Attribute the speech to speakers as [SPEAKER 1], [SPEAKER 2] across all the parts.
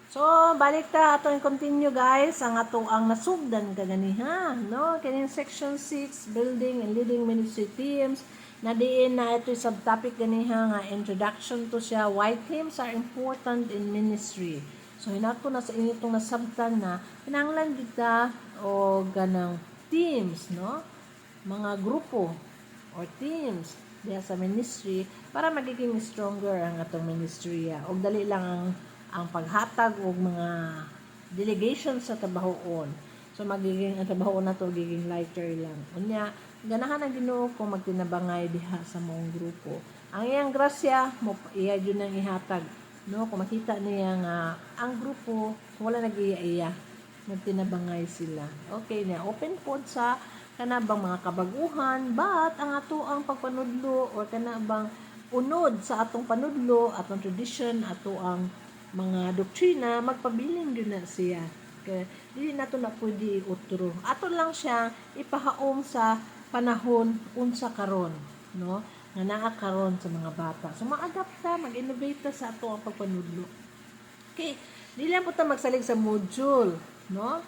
[SPEAKER 1] So, balik ta atong continue guys ang ang nasugdan kaganiha, no? Kaning section 6, building and leading ministry teams. Na diin na ito subtopic ganiha nga introduction to siya. Why teams are important in ministry. So, hinato na sa initong nasabtan na kinahanglan kita o ganang teams, no? Mga grupo or teams diya sa ministry para magiging stronger ang atong ministry. Og dali lang ang paghatag og mga delegation sa trabahoon. So magiging ang trabaho na to giging lighter lang. Unya ganahan ang Ginoo kung magtinabangay diha sa mong grupo. Ang iyang grasya mo iya jud nang ihatag, no? Kung makita niya nga ang grupo wala nag-iya-iya, magtinabangay sila. Okay na open pod sa kanabang mga kabaguhan, but ang ato ang pagpanudlo or kanabang unod sa atong panudlo, atong tradition, ato ang mga doktrina, magpabiling din na siya. Kaya, hindi nato na pwede iutro. Ato lang siya ipahaom sa panahon unsa karon, no? Nga naa karon sa mga bata. So, ma-adapt ta, mag-innovate ta sa ato ang pagpanudlo. Okay, di lang po ta magsalig sa module, no?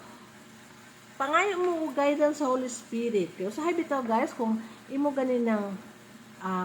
[SPEAKER 1] Pangayo mo guidance sa Holy Spirit. Kaya usahay bitaw guys, kung imo ganin ng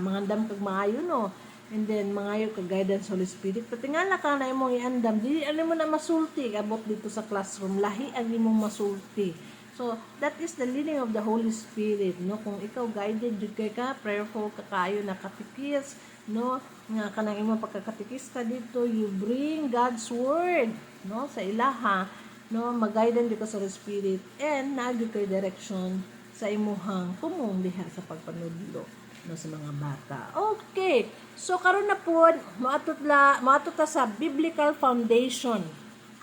[SPEAKER 1] mangandam kag maayo, no? And then mangayo ka guidance Holy Spirit, patingala ka na imong iandam, dili ano mo na masulti abot dito sa classroom, lahi ang imong masulti. So that is the leading of the Holy Spirit, no? Kung ikaw guided jud kay ka, prayerful ka kayo na katikis, no? Nga kanang imong pagkakatikista dito, you bring God's word, no? Sa ilaha, no? Mag-guided ka sa Holy Spirit and naagyo kay direction sa imuhang tumong diha sa pagpanudlo, no, sa mga bata. Okay. So karon na po maatut ta sa biblical foundation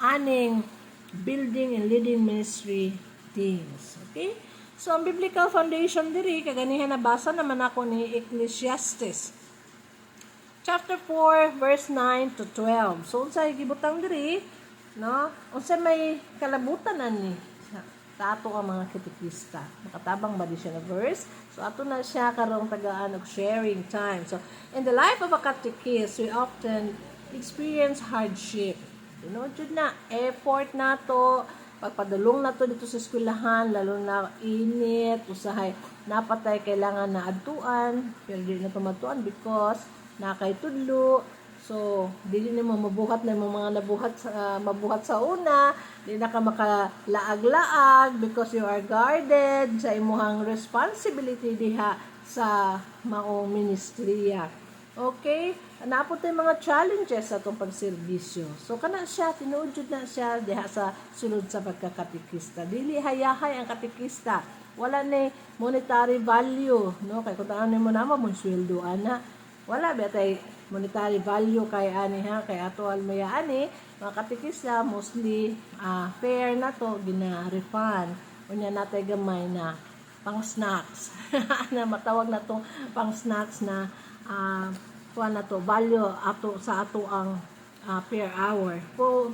[SPEAKER 1] aning building and leading ministry teams. Okay? So ang biblical foundation diri kaganihan nabasa naman ako ni Ecclesiastes chapter 4 verse 9 to 12. So unsay gibutang diri, no? Unsa may kalabutan ani sa ato ang mga katekista. Makatabang ba di siya na verse? So, ato na siya karong tagaan og sharing time. So, in the life of a catechist, we often experience hardship. You know, jud na, effort na to, pagpadulong na to dito sa eskwelahan, lalo na init, usahay, napatay kailangan na adtuan, pero di na tumatuan because nakay tudlo. So, dili na mo mabuhat na mga mabuhat sa una, di na ka makalaag-laag because you are guarded sa imuhang responsibility diha sa maong ministriya. Okay? Naapot tay mga challenges sa atong pagserbisyo. So, kana siya, tinuod na siya diha sa sulod sa pagkakatikista. Dili hayahay ang katikista. Wala ni monetary value, no? Kay kung taan mo naman, mong sweldo, ana. Wala ba tay monetary value kay ani ha, kay ato almaya ani mga katikista mostly fair na to gina-refund unya natay gamay na pang snacks na matawag na to pang snacks na kuan na to value ato sa ato ang per hour.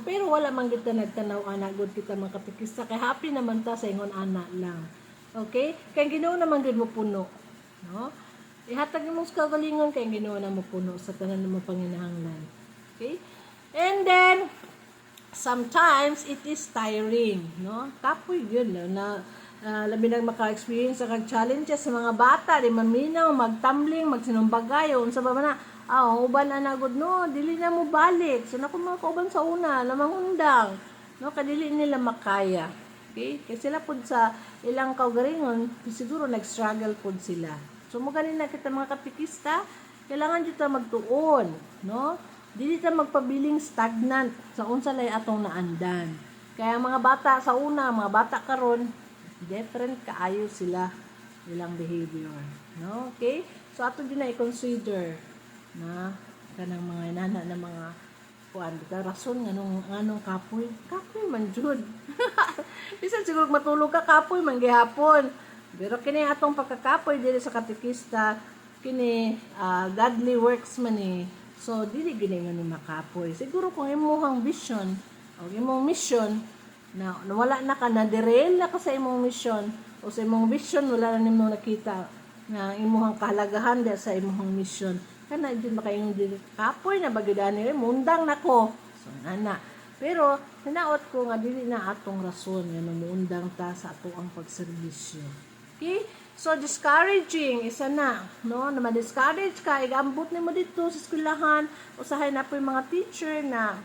[SPEAKER 1] Pero wala man kita nagtanaw ana good kita mga katikista kay happy naman ta sa ingon ana lang. Okay? Kay Ginoo naman gid mo puno, no? Ihatag mo sa kagalingon kay Ginoo na mo puno sa tanan mo panginahanglan. Okay? And then sometimes it is tiring, no? Kapoy yun, no? Na labi nang maka-experience sa challenges sa mga bata, di maminaw, magtumbling, magsinumbagay, unsa ba na? Uban na nagod, no? Dili na mo balik. So na kung mga kauban sa una, lamang undang, no? Kadili nila makaya. Okay? Kasi sila pud sa ilang kaugalingon, siguro nag-struggle pud sila. So, mo ganina kita mga katikista, kailangan dito magtuon, no? Dili ta magpabiling stagnant sa unsa lay atong naandan. Kaya mga bata sa una, mga bata karon, different kaayo sila ilang behavior, no? Okay? So, ato din na i-consider na kanang mga inana na mga kuan bitaw rason nganong kapoy man jud. Bisan siguro matulog ka kapoy man gihapon. Pero kini atong pagkakapoy dili sa katekista kini godly works man ni. So dili gini nga ni makapoy. Siguro kung imong vision o imong mission na wala na ka na derail na ka sa imong mission o sa imong vision wala na nimo nakita nga imong kahalagahan sa imong mission kana jud makaingon dili kapoy na bagidani mundang nako. So nana Pero hinaot ko nga dili na atong rason nga namuundang ta sa ato ang pagserbisyo. Okay? So discouraging isa na, no? Na ma-discourage ka, igambot nimo dito sa eskwelahan, usahay na po yung mga teacher na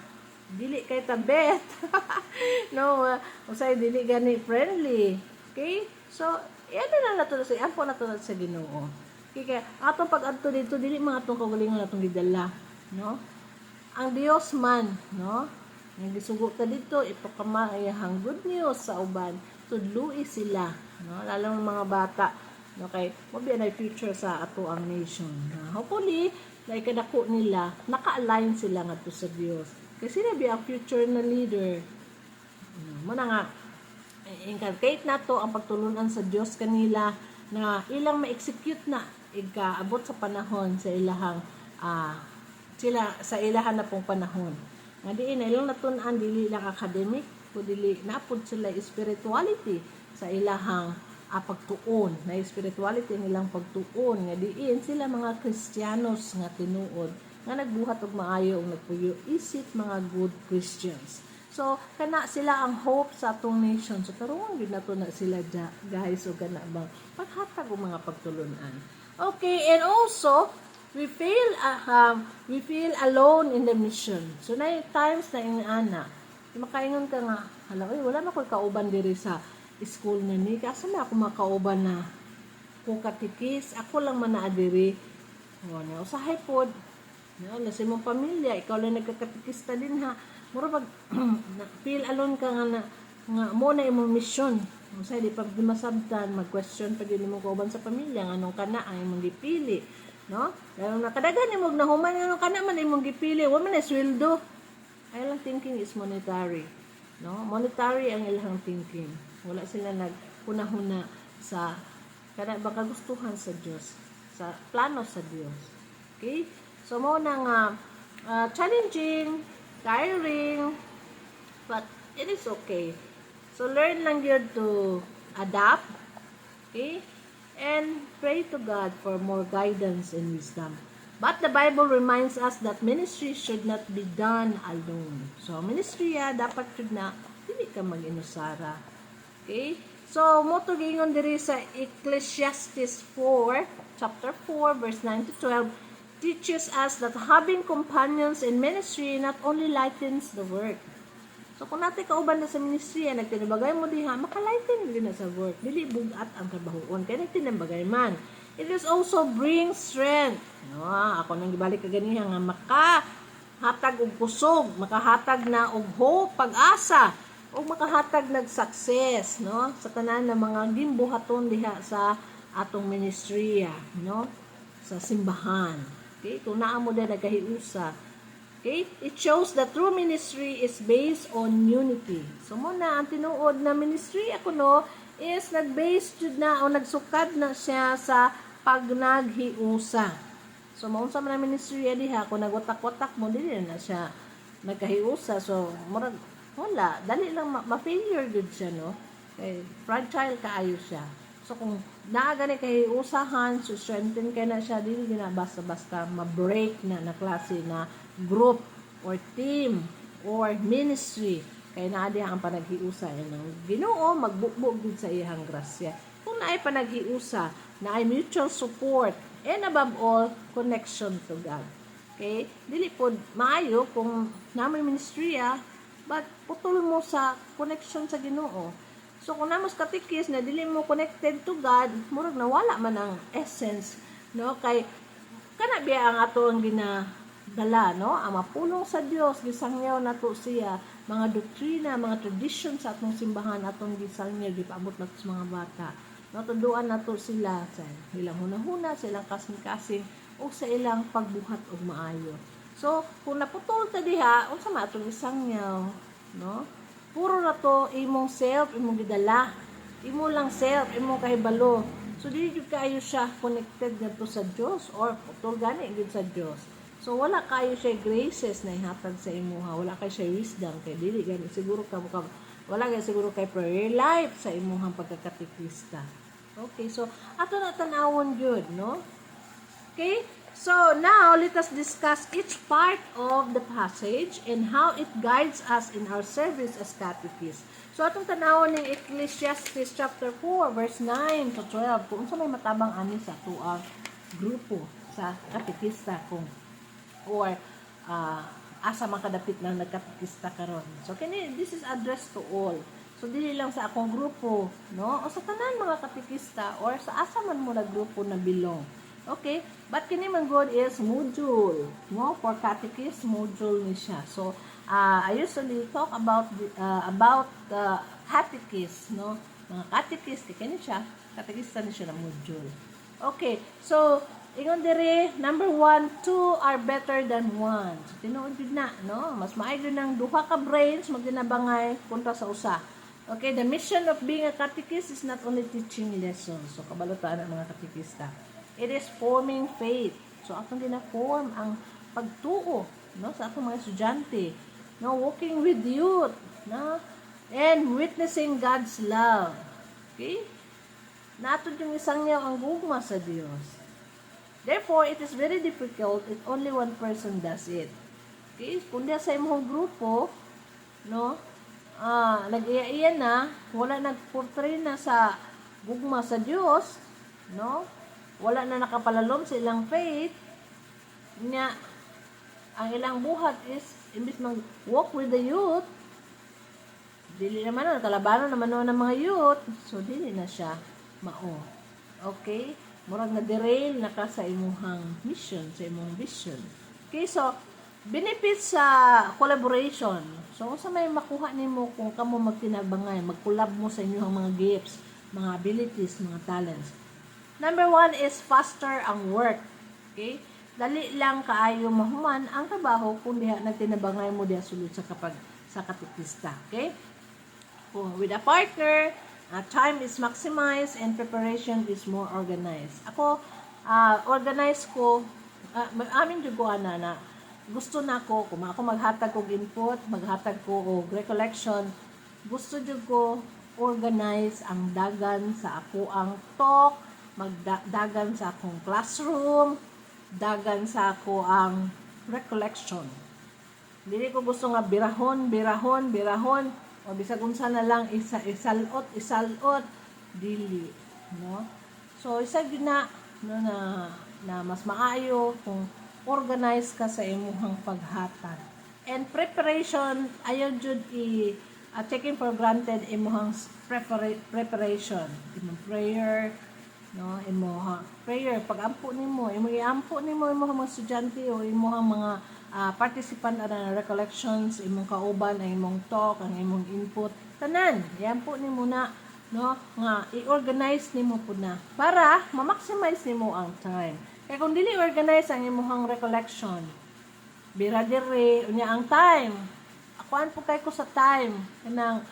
[SPEAKER 1] dili kay tabet. No, usay dili gani friendly. Okay? So ano na nato sa ampo na to sa Ginoo. Okay, kaya atong pag-adto dito dili mga atong kaugalingon atong gidala, no? Ang Dios man, no? Ang gisugo ta dito, ito kamayahang good news sa uban. Tudloi sila, no? Lalo ng mga bata, no? Kay mabiya na future sa ato ang nation. No? Hopefully, like kadako nila, naka-align sila ngadto sa Dios. Kasi sinabi ang future na leader. Muna nga, inculcate na to ang pagtulunan sa Dios kanila na ilang ma-execute na ikaabot sa panahon sa ilahang sila sa ilahan na pong panahon. Nga diin na ilang natun-an dili lang academic, kundi napud sila spirituality sa ilahang pagtuon, na spirituality ang ilang pagtuon, nga diin sila mga Kristiyanos nga tinuod, nga nagbuhat og maayo ug nagpuyo isip mga good Christians. So, kana sila ang hope sa atong nation. So, tarungan gid nato na sila guys, o kana bang paghatag og mga pagtulunan. Okay, and also we feel alone in the mission. So, na times na inaana, makaingon ka nga, hala, wala na ko'y kauban diri sa school na ni. Kasi na ako makauban na kung katikis, ako lang man na diri. Na usahay pod. Sa imong pamilya, ikaw lang nagkakatikista din ha. Mura pag feel alone ka nga mo na imong mission. Usahay di pag masabtan, mag-question pag yun imong kauban sa pamilya, anong kana ang imong gipili. No? Dahil nakadagan imong nahuman nga kana man imong gipili, wa man na sweldo. Ay lang thinking is monetary. No? Monetary ang ilang thinking. Wala sila nagkunahuna sa kada baka gustuhan sa Dios, sa plano sa Dios. Okay? So mo nang challenging, tiring, but it is okay. So learn lang yun to adapt. Okay? And pray to God for more guidance and wisdom. But the Bible reminds us that ministry should not be done alone. So, ministry dapat yun na, hindi ka mag-inusara. Okay? So, mo to gingon diri sa Ecclesiastes 4, chapter 4, verse 9 to 12, teaches us that having companions in ministry not only lightens the work. So, kung natin kauban na sa ministry, nagtinabagay mo diha, makalighten din na sa work. Dili bugat ang trabahoon. Kaya nagtinabagay man. It is also bring strength. No, ako nang gibalik ka ganiha nga makahatag og kusog, makahatag na og hope, pag-asa, o makahatag nag success, no? Sa tanan ng mga gimbuhaton diha sa atong ministry, no? Sa simbahan. Okay? Kung naa mo din nagkahiusa. Okay? It shows that true ministry is based on unity. So muna ang tinuod na ministry ako no is nag-based na o nagsukad na siya sa pag naghiusa. So maunsa man ang ministry diha kung nagwatak-watak mo dili na siya nagkahiusa. So murag wala, dali lang ma-failure gud siya no. Kay fragile kaayo siya. So kung naa gani kay usahan, so strengthen kay na siya dili na basta-basta ma-break na klase na group or team or ministry kay naa diha ang panaghiusa ng Ginoo magbukbog gid sa iyang grasya. Kung naay panaghiusa, naay mutual support and above all connection to God. Okay? Dili pod maayo kung namoy ministry but putol mo sa connection sa Ginoo. So kung namos katikis na dili mo connected to God, murag nawala man ang essence, no? Kay kana biya ang ato ang ginadala, no? Ang mapulong sa Dios, gisangyaw nato siya, mga doktrina, mga tradition sa atong simbahan atong gisangyaw gipaabot nato sa mga bata. No, tuduan nato sila sa ilang hunahuna, sa ilang kasing-kasing o sa ilang pagbuhat og maayo. So kung naputol ta diha, unsa man atong isangyaw, no? Puro na to imong self, imong gidala. Imo lang self, imong kahibalo. So dili jud kaayo siya connected ngadto sa Dios or putol gani gid sa Dios. So wala kaayo siya graces na ihatag sa imuha, wala kay siya wisdom kay dili gani siguro ka wala kay siguro kay prayer life sa imuhang pagkakatikista. Okay, so ato na tan-awon jud, no? Okay? So now let us discuss each part of the passage and how it guides us in our service as catechists. So atong tanawon ng Ecclesiastes chapter 4 verse 9 to 12 kung sa may matabang ani sa tuang grupo sa katekista kung or asa makadapit na nagkatekista karon. So kini this is addressed to all. So dili lang sa akong grupo, no? O sa tanan mga katekista or sa asa man mo na grupo na belong. Okay, but kini man good is module, no? For catechist module ni siya. So I usually talk about catechist, no? Mga catechist kini siya, catechista ni siya na module. Okay, so ingon diri number 1, 2 are better than 1. So tinuod jud na, no? Mas maayo nang duha ka brains magdinabangay kontra sa usa. Okay, the mission of being a catechist is not only teaching lessons. So kabalutaan ang mga katekista. It is forming faith. So, atong gina-form ang pagtuo, no, sa atong mga estudyante, no, walking with youth, no, and witnessing God's love. Okay? Natod yung isang niya ang gugma sa Dios. Therefore, it is very difficult if only one person does it. Okay? Kung diya sa imong grupo, no, nag-iya-iya na, wala nag-portray na sa gugma sa Dios, no, wala na nakapalalom sa ilang faith niya, ang ilang buhat is imbis mag walk with the youth, dili naman na kalabanon naman ng mga youth, so dili na siya mao. Okay, murag na derail na ka sa imong mission, sa imong vision. Okay, so benefits sa collaboration. So sa may makuha nimo kung kamo magtinabangay, mag-collab mo sa inyong mga gifts, mga abilities, mga talents. Number 1 is faster ang work. Okay? Dali lang kaayo mahuman ang trabaho kung diha nagtinabangay mo diha sulod sa katekista. Okay? With a partner, time is maximized and preparation is more organized. Ako, organize ko, amin jud ko na gusto na ko, kung ako maghatag og input, maghatag ko og recollection, gusto jud ko organize ang dagan sa ako ang talk, magdagan sa akong classroom, dagan sa ako ang recollection. Dili ko gusto nga birahon, o bisag unsa na lang isalot, dili, no? So isa gyud na, no, na mas maayo kung organize ka sa imong paghatag. And preparation, ayaw jud taking for granted imong preparation, imong prayer, no, prayer pag-ampo nimo, iampo nimo imong mga estudyante o imong mga participant na recollections, imong kauban ang imong talk, ang imong input, tanan iampo nimo na, no, nga i-organize nimo pud na para ma-maximize nimo ang time. Kaya kung dili organize ang imong recollection, bira diri unya ang time. Akuan po kay ko sa time kanang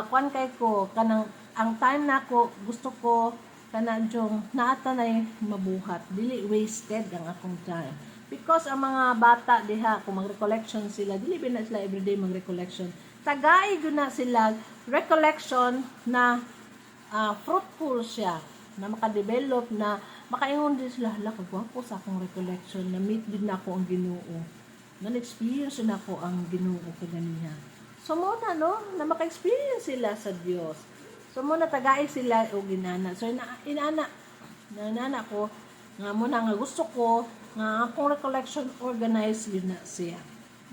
[SPEAKER 1] kuan kay ko kanang ang time nako gusto ko kana jong naata na mabuhat, dili wasted ang akong time. Because ang mga bata diha kung mag-recollection sila, dili ba na sila everyday mag-recollection, tagay gyud na sila recollection na fruitful siya, na makadevelop, na makaingon din sila, hala kagwapo sa akong recollection, na meet din ako ang Ginoo, na-experience na ako ang Ginoo kaganiya. So muna, no, na maka-experience sila sa Dios. So muna tagay sila o ginana. So inana ko nga muna nga gusto ko nga akong recollection organized yun na siya.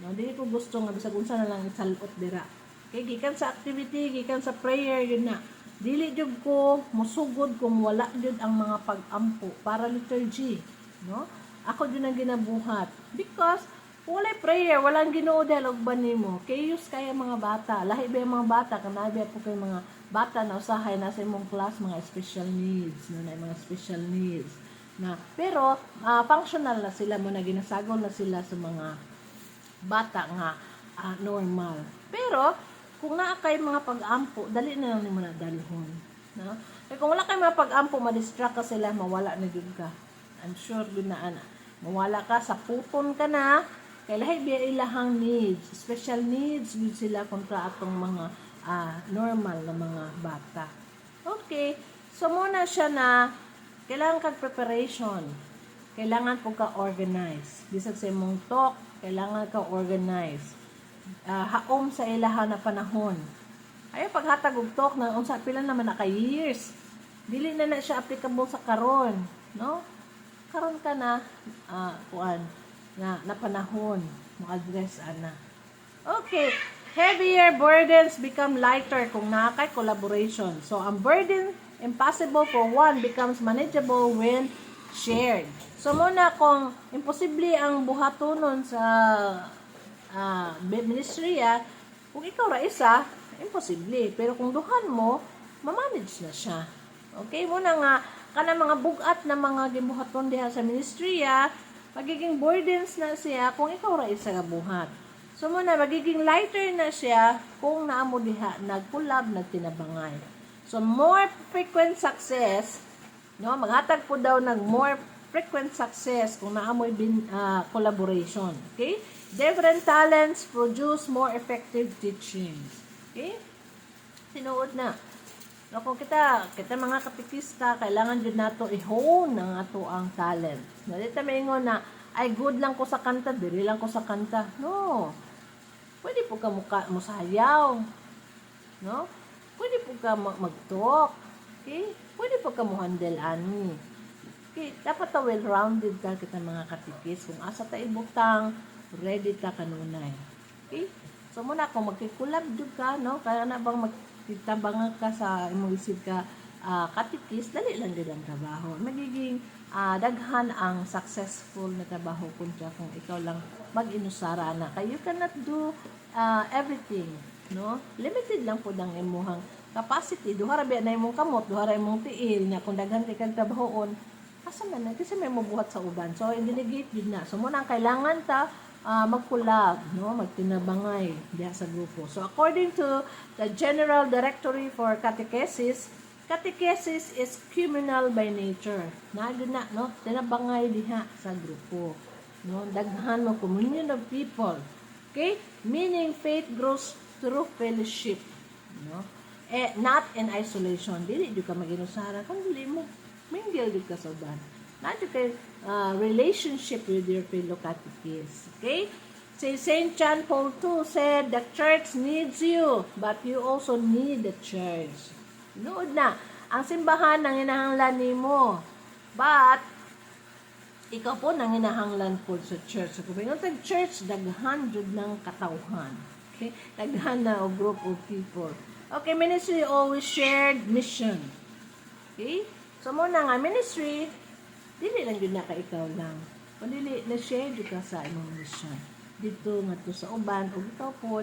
[SPEAKER 1] No, dili ko gusto nga bisag unsa na lang isalot dira. Okay, gikan sa activity, gikan sa prayer yun na. Dili jud ko musugod kung wala jud ang mga pag-ampo para liturgy, no? Ako jud ang ginabuhat because walay prayer, walang Ginoo dahil og nimo. Kayos kaya mga bata, lahi ba mga bata, kanabi po kay mga bata na usahay na sa imong class, mga special needs, no, na mga special needs. Na pero functional na sila mo na ginasagol na sila sa mga bata nga normal. Pero kung naa kay mga pag-ampo, dali na lang nimo na dalhon, no? Kaya kung wala kay mga pag-ampo, ma-distract ka sila, mawala na jud ka. I'm sure gud na ana. Mawala ka sa puton ka na. Kay lahi biya ilahang needs, special needs yun sila kontra atong mga normal na mga bata. Okay, so muna siya na kailangan kag preparation. kailangan po ka organize. Bisag sa imong talk, kailangan ka organize. Haom sa ilaha na panahon. Ay paghatag og talk na unsa pila naman na ka years. Dili na siya applicable sa karon, no? Karon ka na kuan na panahon mo address ana. Okay, heavier burdens become lighter kung nakay collaboration. So ang burden impossible for one becomes manageable when shared. So muna kung imposible ang buhatonon sa ministrya, kung ikaw ra isa, imposible. Pero kung duhan mo, mamanage na siya. Okay, muna nga kana mga bugat na mga gibuhaton diha sa ministrya, magiging burdens na siya kung ikaw ra isa ka buhat. So muna magiging lighter na siya kung naamo diha nagkulab, nagtinabangay. So more frequent success, no, maghatag po daw ng more frequent success kung naamoy collaboration. Okay? Different talents produce more effective teachings. Okay? Sinuod na. No, kung kita mga katikista, kailangan din nato i-hone ang ato ang talent. No, dito maingon na, ay good lang ko sa kanta, diri lang ko sa kanta. No. Pwede po ka musayaw. No? Pwede po ka mag-talk. Okay? Pwede po ka mo-handle ani. Okay, dapat ta well-rounded ka kita mga katikis. Kung asa ta ibutang, ready ta kanunay. Okay? So muna kung magkikulab jud ka, no? Kaya na bang magtitabang ka sa imong isip ka katikis, dali lang gid ang trabaho. Magiging daghan ang successful na trabaho kung ikaw lang mag-inusara na. Kaya you cannot do everything, no? Limited lang po ang imuhang capacity. Duha ra na imong kamot, duha ra imong tiil na kung daghan kay trabahoon, asa man na kasi may mabuhat sa uban. So delegate jud na. So muna ang kailangan ta mag-collab, no? Magtinabangay diha sa grupo. So according to the General Directory for Catechesis, catechesis is communal by nature. Naagid na, no? Tinabangay diha sa grupo. No? Daghan mo communion of people. Okay? Meaning faith grows through fellowship. No? Not in isolation. Dili di ka mag-inusara kung dili mo mingle di ka sa uban. Not yung relationship with your fellow catechists. Okay? Si St. John Paul II said, the church needs you, but you also need the church. Nood na. Ang simbahan nang hinahanglan nimo. But, ikaw po nang hinahanglan po sa church. So, kung yung church, daghan jud ng katawhan. Okay? Daghan na o group of people. Okay, ministry always shared mission. Okay? So, muna nga, ministry, dili lang yun na ka ikaw lang. Kung dili, na-share yun ka sa imong mission. Dito nga to sa uban, o ikaw po,